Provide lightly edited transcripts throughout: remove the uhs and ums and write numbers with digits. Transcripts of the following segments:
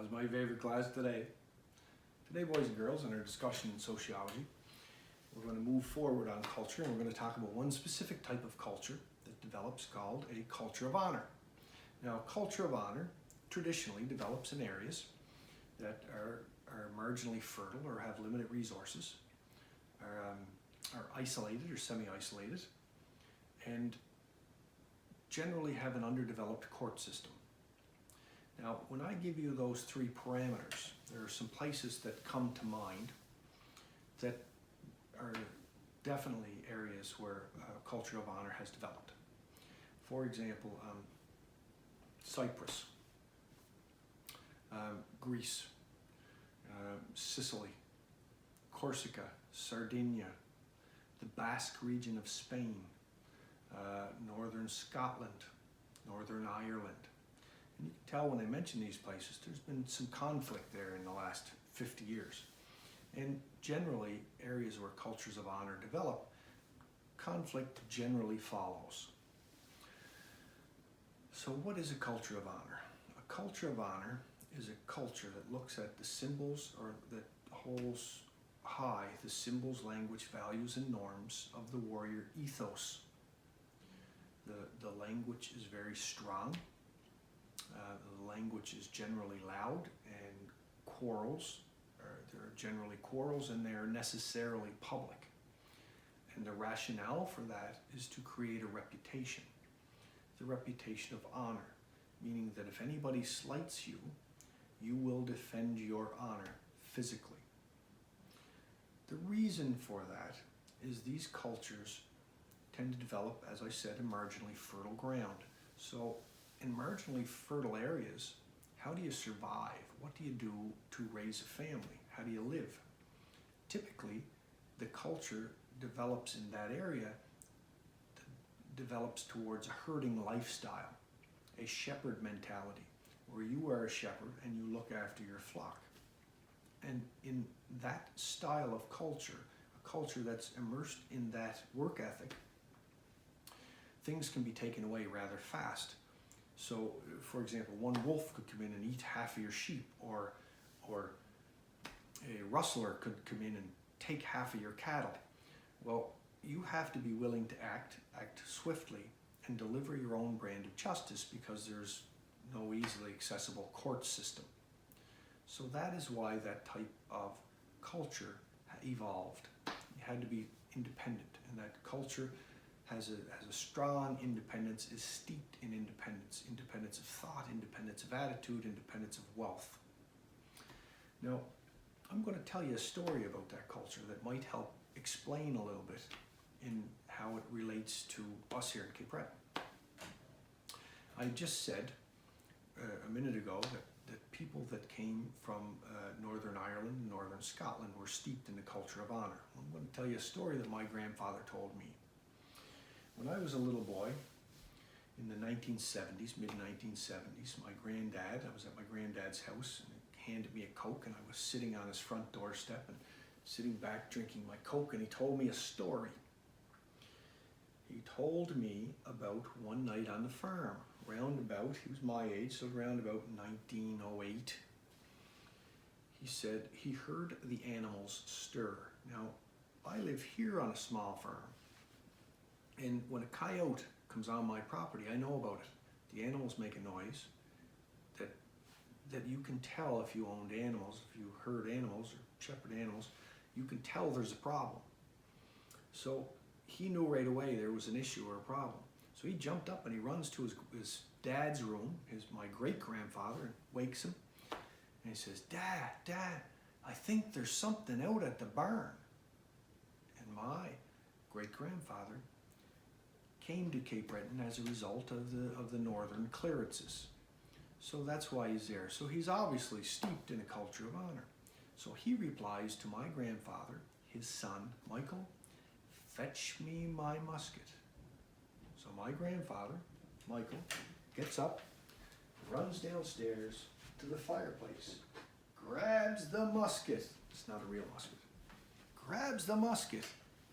How's my favorite class today? Today, boys and girls, in our discussion in sociology, we're going to move forward on culture, and we're going to talk about one specific type of culture that develops called a culture of honor. Now, culture of honor traditionally develops in areas that are marginally fertile or have limited resources, are isolated or semi-isolated, and generally have an underdeveloped court system. Now, when I give you those three parameters, there are some places that come to mind that are definitely areas where culture of honor has developed. For example, Cyprus, Greece, Sicily, Corsica, Sardinia, the Basque region of Spain, northern Scotland, Northern Ireland. And you can tell when I mention these places, there's been some conflict there in the last 50 years. And generally, areas where cultures of honor develop, conflict generally follows. So what is a culture of honor? A culture of honor is a culture that looks at the symbols, or that holds high the symbols, language, values, and norms of the warrior ethos. The language is very strong. The language is generally loud, and there are generally quarrels, and they are necessarily public. And the rationale for that is to create a reputation, the reputation of honor, meaning that if anybody slights you, you will defend your honor physically. The reason for that is these cultures tend to develop, as I said, in marginally fertile ground. So in marginally fertile areas, how do you survive? What do you do to raise a family? How do you live? Typically, the culture develops in that area, develops towards a herding lifestyle, a shepherd mentality, where you are a shepherd and you look after your flock. And in that style of culture, a culture that's immersed in that work ethic, things can be taken away rather fast. So, for example, one wolf could come in and eat half of your sheep, or a rustler could come in and take half of your cattle. Well, you have to be willing to act swiftly and deliver your own brand of justice, because there's no easily accessible court system. So that is why that type of culture evolved. You had to be independent, and that culture has a strong independence, is steeped in independence, independence of thought, independence of attitude, independence of wealth. Now, I'm going to tell you a story about that culture that might help explain a little bit in how it relates to us here in Cape Breton. I just said a minute ago that people that came from Northern Ireland and Northern Scotland were steeped in the culture of honor. I'm going to tell you a story that my grandfather told me. When I was a little boy, in the 1970s, mid-1970s, I was at my granddad's house, and he handed me a Coke, and I was sitting on his front doorstep and sitting back drinking my Coke, and he told me a story. He told me about one night on the farm, he was my age, so around about 1908. He said he heard the animals stir. Now, I live here on a small farm, and when a coyote comes on my property, I know about it. The animals make a noise that you can tell if you owned animals, if you herd animals or shepherd animals, you can tell there's a problem. So he knew right away there was an issue or a problem. So he jumped up and he runs to his dad's room, my great-grandfather, and wakes him. And he says, Dad, I think there's something out at the barn. And my great-grandfather came to Cape Breton as a result of the northern clearances. So that's why he's there. So he's obviously steeped in a culture of honor. So he replies to my grandfather, his son, Michael, fetch me my musket. So my grandfather, Michael, gets up, runs downstairs to the fireplace, grabs the musket. It's not a real musket. Grabs the musket,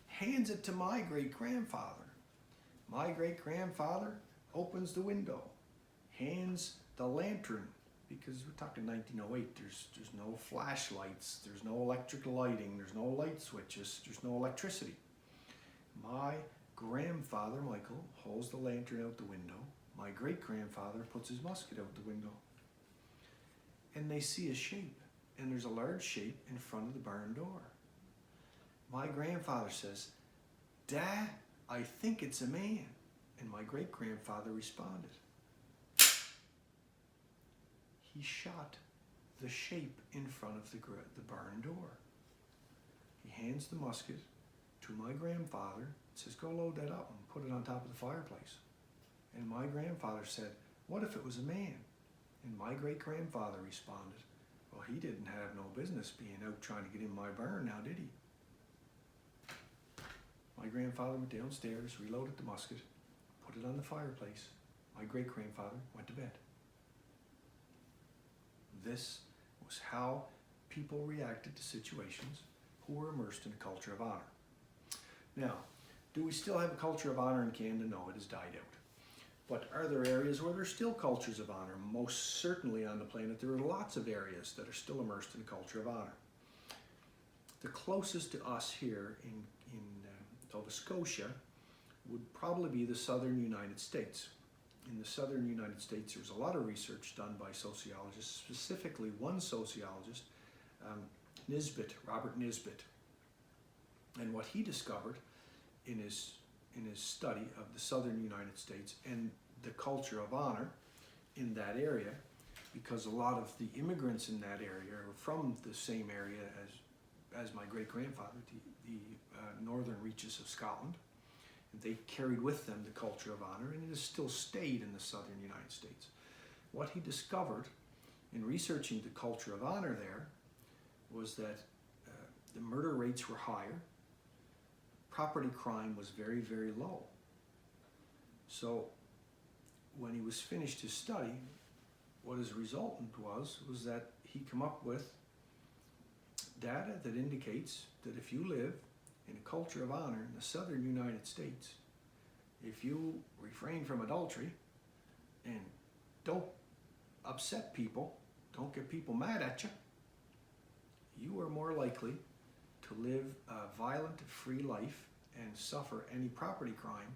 hands it to my great-grandfather. My great-grandfather opens the window, hands the lantern because we're talking 1908. There's no flashlights, there's no electrical lighting, there's no light switches, there's no electricity. My grandfather, Michael, holds the lantern out the window. My great-grandfather puts his musket out the window. And they see a shape, and there's a large shape in front of the barn door. My grandfather says, "Dad, I think it's a man." And my great-grandfather responded. He shot the shape in front of the barn door. He hands the musket to my grandfather and says, "Go load that up and put it on top of the fireplace." And my grandfather said, "What if it was a man?" And my great-grandfather responded, "Well, he didn't have no business being out trying to get in my barn now, did he?" My grandfather went downstairs, reloaded the musket, put it on the fireplace. My great-grandfather went to bed. This was how people reacted to situations who were immersed in a culture of honor. Now, do we still have a culture of honor in Canada? No, it has died out. But are there areas where there's still cultures of honor? Most certainly on the planet, there are lots of areas that are still immersed in a culture of honor. The closest to us here in Nova Scotia would probably be the southern United States. In the southern United States, there was a lot of research done by sociologists, specifically one sociologist, Robert Nisbet. And what he discovered in his study of the southern United States and the culture of honor in that area, because a lot of the immigrants in that area are from the same area as my great-grandfather, the northern reaches of Scotland. They carried with them the culture of honor, and it has still stayed in the southern United States. What he discovered in researching the culture of honor there was that the murder rates were higher, property crime was very, very low. So when he was finished his study, what his resultant was that he came up with data that indicates that if you live in a culture of honor in the southern United States, if you refrain from adultery and don't upset people, don't get people mad at you, you are more likely to live a violent, free life and suffer any property crime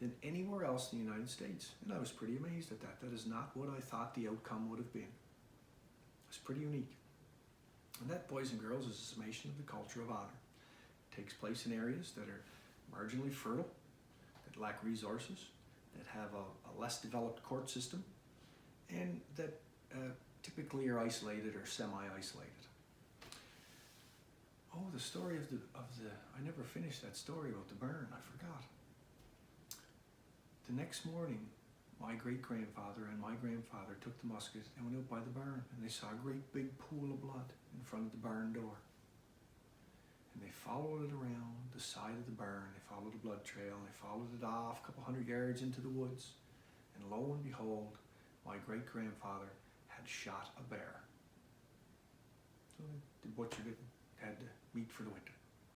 than anywhere else in the United States. And I was pretty amazed at that. That is not what I thought the outcome would have been. It's pretty unique. And that, boys and girls, is a summation of the culture of honor. It takes place in areas that are marginally fertile, that lack resources, that have a less developed court system, and that typically are isolated or semi-isolated. Oh, the story of the I never finished that story about the burn. I forgot. The next morning, my great-grandfather and my grandfather took the musket and went out by the barn, and they saw a great big pool of blood in front of the barn door. And they followed it around the side of the barn. They followed the blood trail, and they followed it off a couple hundred yards into the woods. And lo and behold, my great-grandfather had shot a bear. So they butchered it and had the meat for the winter.